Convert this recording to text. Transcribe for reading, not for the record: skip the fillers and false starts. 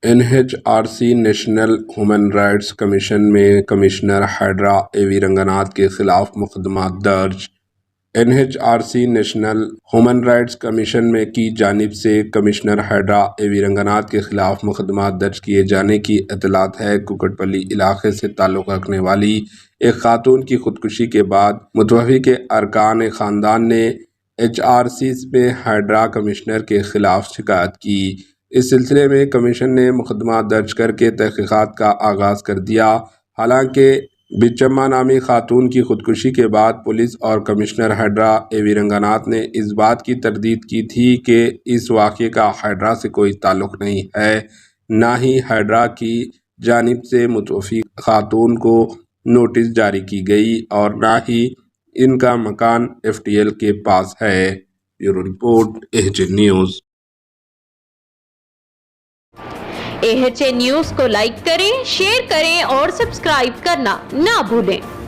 NHRC national human rights commission میں commissioner hydra AV Ranganath کے خلاف مقدمات درج۔ NHRC national human rights commission میں کی جانب سے کمشنر ہائیڈرا AV رنگناتھ کے خلاف مقدمات درج کیے جانے کی اطلاعات ہے۔ کوکٹ پلی علاقے سے تعلق رکھنے والی ایک خاتون کی خودکشی کے بعد متوفی کے ارکان خاندان نے HRC میں ہائیڈرا کمشنر کے خلاف شکایت کی۔ اس سلسلے میں کمیشن نے مقدمہ درج کر کے تحقیقات کا آغاز کر دیا۔ حالانکہ بچما نامی خاتون کی خودکشی کے بعد پولیس اور کمشنر ہائیڈرا AV رنگناتھ نے اس بات کی تردید کی تھی کہ اس واقعے کا ہائیڈرا سے کوئی تعلق نہیں ہے، نہ ہی ہائیڈرا کی جانب سے متوفی خاتون کو نوٹس جاری کی گئی اور نہ ہی ان کا مکان FTL کے پاس ہے۔ Bureau report AHA news. AHA news کو لائک کریں، شیئر کریں اور سبسکرائب کرنا نہ بھولیں۔